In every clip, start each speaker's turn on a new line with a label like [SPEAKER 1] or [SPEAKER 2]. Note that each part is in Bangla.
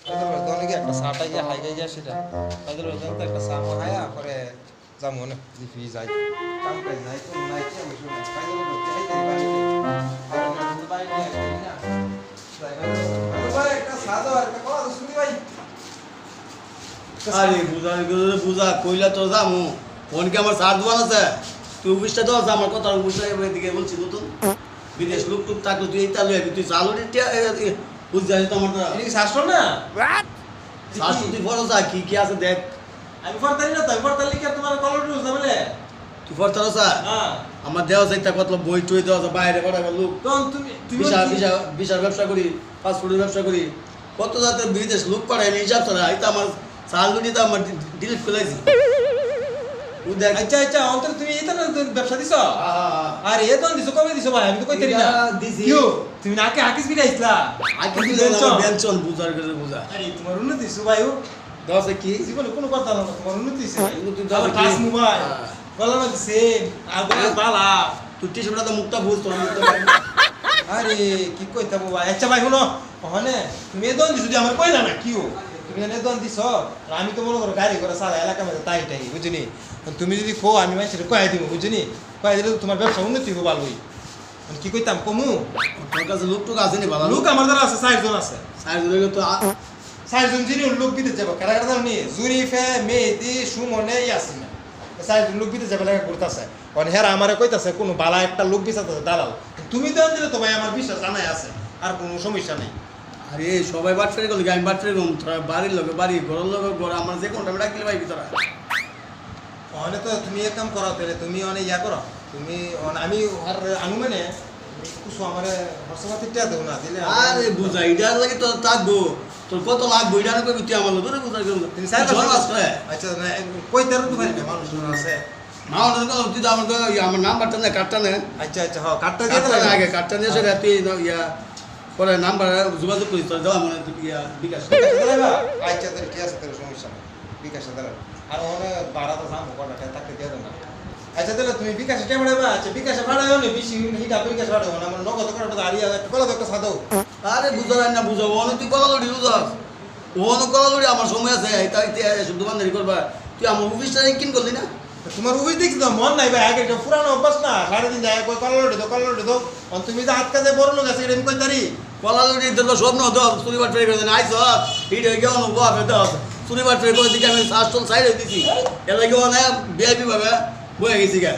[SPEAKER 1] অনেকে একটা চাটা গিয়ে হাই গিয়ে সেটা তাদের একটা চা হায়া করে যাবো না জিপি যাই কাম কাজ নাই তো নাই কি আমি শুনে কাজের মধ্যে এই তাই বাড়িতে আর আমরা কিন্তু বাইরে নিয়ে আসি না ভাই একটা সাদা আর একটা কলা শুনি ভাই
[SPEAKER 2] আরে বুঝা কইলা তো যামু ফোনকে আমার সার দোকান আছে তুই অফিসটা দাও আমার কথা অফিসটা এদিকে বলছি নতুন বিদেশ লোক টুক থাকলে তুই এইটা লইবি তুই চালু বুঝ যাই তো আমার
[SPEAKER 1] এদিকে শাসন না
[SPEAKER 2] শাশু তুই বড় যা কি কি আছে দেখ
[SPEAKER 1] আমি ফরতালি না তাই ফরতালি কি তোমার কলর নিউজ না বলে
[SPEAKER 2] তুই ফরতার আছে
[SPEAKER 1] হ্যাঁ
[SPEAKER 2] আমার দেওয়া যাইতা কত বই টই দেওয়া আছে বাইরে কটা লোক
[SPEAKER 1] তখন তুমি
[SPEAKER 2] বিশাল ব্যবসা করি ফাস্ট ফুডের ব্যবসা করি কত জাতের বিদেশ লোক করে আমি হিসাব ছাড়া এটা আমার চালগুলি তো আমার ডিলিট করে লাইছি
[SPEAKER 1] আচ্ছা আচ্ছা অন্তর তুমি এটা না ব্যবসা দিছো আর এ তো দিছো কবে দিছো ভাই আমি তো কইতেরি না
[SPEAKER 2] দিছি
[SPEAKER 1] তুমি নাকে আকিস বিরাইছলা
[SPEAKER 2] আকিস বেঞ্চন বুঝার করে বুঝা
[SPEAKER 1] আরে তোমার উন্নতি দিছো ভাই
[SPEAKER 2] দশে কি
[SPEAKER 1] জীবনে কোনো কথা না তোমার উন্নতি দিছে
[SPEAKER 2] উন্নতি
[SPEAKER 1] দাও টাচ মোবাইল গলা না দিছে আগুন বালা
[SPEAKER 2] তুই টিশর্টটা তো মুখটা বুঝ তোর
[SPEAKER 1] আরে কি কইতা ভাই আচ্ছা ভাই শুনো ওখানে তুমি এ দন দিছো আমার কইলা না কিও তুমি এনে দন দিছো আমি তো মনে করো গাড়ি করে সারা এলাকা মধ্যে তাই বুঝিনি তুমি যদি কো আমি মানুষের কয়ে দিব বুঝিনি কয়ে দিলে তোমার ব্যবসা উন্নতি হবে ভালোই কি কইতাম কমু
[SPEAKER 2] তোর কাছে লোক টুক আছে নি ভালো
[SPEAKER 1] লোক আমার দ্বারা আছে 4 জন আছে
[SPEAKER 2] 4 জনের তো
[SPEAKER 1] 4 জন যিনি লোক বিদেশ যাবো কারা কারা জানি জুরিফে মেহেদি সুমনে ইয়াসিনা 4 জন লোক বিদেশ যাবে লাগা করতেছে কারণ হেরা আমারে কইতাছে কোনো বালা একটা লোক বিছাতে দালাল তুমি দেন দিলে তো ভাই আমার বিশ্বাস জানাই আছে আর কোনো সমস্যা নেই
[SPEAKER 2] আরে সবাই বাটফারি করলে আমি বাটফারি করুম তোরা বাড়ির লোকে বাড়ি ঘরের লোকে ঘর আমার যে কোনটা ডাকলে ভাই ভিতরা
[SPEAKER 1] ওখানে তো তুমি এক কাম করো তাহলে তুমি অনেক ইয়া করো তুমি আমি আর আনু মানে কিছু আমার হর্ষপাতি টিয়া দেবো না দিলে
[SPEAKER 2] আরে বুঝা এটা লাগে তো থাকবো তোর কত লাগবো এটা কবি তুই আমার লোক বুঝা
[SPEAKER 1] তুমি আচ্ছা কই তার তো ভাই মানুষ আছে
[SPEAKER 2] মা ওটা তুই তো আমার নাম্বারটা নে কার্ডটা নে
[SPEAKER 1] আচ্ছা আচ্ছা হ্যাঁ কার্ডটা দিয়ে দিলে
[SPEAKER 2] আগে কার্ডটা নিয়ে সেটা তুই ইয়া পরে নাম্বার যোগাযোগ করিস তোর দেওয়া মনে ইয়া বিকাশ
[SPEAKER 1] আচ্ছা তাহলে কি আছে তাহলে সমস্যা নেই বিকাশে দিলে আর ওখানে ভাড়া তো যাবো কটা থাকতে দিয়ে দেবো না আচ্ছা তাহলে তুমি বিকাশে কেমন হবে আচ্ছা বিকাশে ভাড়াও নেই বেশি হিটা বিকাশ ভাড়াও না আমার নগদ করাটা দাঁড়িয়ে একটা কলা একটা সাদো
[SPEAKER 2] আরে বুঝা না বুঝাবো অনেক তুই কলা লড়ি বুঝাস ওনো কলা লড়ি আমার সময় আছে তাই শুধু বান্ধারি করবা তুই আমার অফিসটা কিন করলি না
[SPEAKER 1] তোমার অফিস দেখছি তো মন নাই ভাই আগে পুরানো অভ্যাস না সারাদিন যায় কই কলা লড়ি দো তুমি যে হাত কাজে বড় লোক আছে এটা আমি কই তারি
[SPEAKER 2] কলা লড়ি দিল স্বপ্ন তো চুরিবার ট্রাই করে আইস হিট হয়ে গেল বাপ এটা চুরিবার ট্রাই করে দিকে আমি শাসল সাইড হয়ে দিছি এর লাগে অনেক বিআইপি ভাবে বয়ে গেছি গা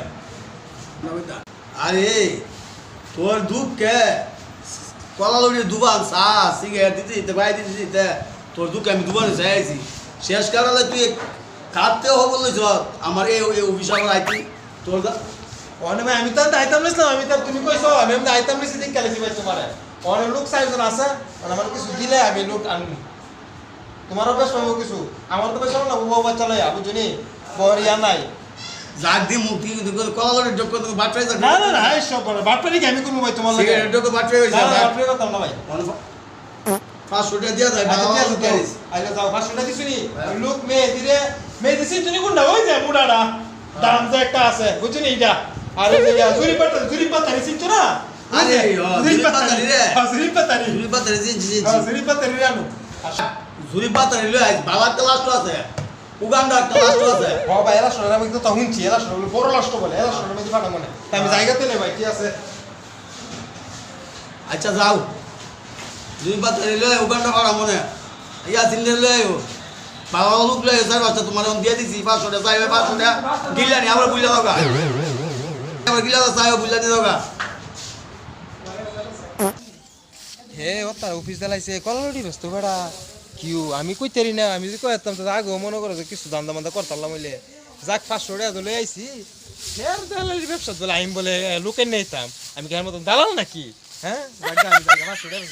[SPEAKER 2] আরে তোর দুঃখ কে কলা লড়ি দুবান চা সিগারেট দিতে ভাই দিতে তোর দুঃখ আমি দুবারে চাইছি শেষ কারালে তুই খাতেও হবো লইছ আমার এই অফিস আমার আইতি তোর
[SPEAKER 1] অনে ভাই আমি তো আইতাম নিছিলাম আমি তো তুমি কইছো আমি আইতাম নিছি দিন কালেছি ভাই তোমারে অনে লোক 4 জন আছে আর আমার কিছু দিলে আমি লোক আনবো তোমারও বেশ পাবো কিছু আমার তো বেশ না বাবা বাচ্চা লয় বুঝনি বরিয়া নাই
[SPEAKER 2] যাক দি মুক্তি কলা লড়ি যোগ করে বাটরাই যা
[SPEAKER 1] না না না এই সব বাটপারি আমি করব ভাই তোমার লাগে
[SPEAKER 2] সিগারেট যোগ বাটরাই হইছে
[SPEAKER 1] না বাটপারি করতাম না ভাই
[SPEAKER 2] 500 টাকা দিয়া যায়
[SPEAKER 1] আইলে যাও 500 টাকা দিছনি লোক মে দিছি তুমি কোন না ওই যে বুড়াটা দাম যে একটা আছে বুঝনি এটা আর ওই যে জুরি পাতা রিসিট না
[SPEAKER 2] আরে জুরি পাতারি রে
[SPEAKER 1] জুরি পাতারি জুরি পাতারি আনো
[SPEAKER 2] জুরি পাতারি লই আইস বাবা ক্লাস তো আছে উগান্ডা একটা লাস্ট আছে
[SPEAKER 1] বাবা এলা শোনা আমি তো শুনছি এলা শোনা বড় লাস্ট বলে এলা শোনা আমি ফাটা মনে আমি জায়গাতে নেই ভাই কি আছে
[SPEAKER 2] আচ্ছা যাও জুরি পাতারি লই উগান্ডা ফাটা মনে ইয়া দিলে লই বাবা লোক লই স্যার বাচ্চা তোমার অন দিয়ে দিছি 500 টাকা চাইবে 500 টাকা গিলানি আবার বুইলা দাও গা আবার গিলা দাও চাইবে বুইলা দি দাও গা
[SPEAKER 1] হে ওটা অফিস দেলাইছে কলরডি ব্যস্ত বেড়া কিউ আমি কইতেরি না আমি যদি কইতাম তো আগে মনে করো যে কিছু দান্দা মান্দা করতাম বলে যাক 500 টাকা লই আইছি ফের দালালি ব্যবসা বলে আমি বলে লোকের নেইতাম আমি কেন মতন দালাল নাকি হ্যাঁ আমি 500 টাকা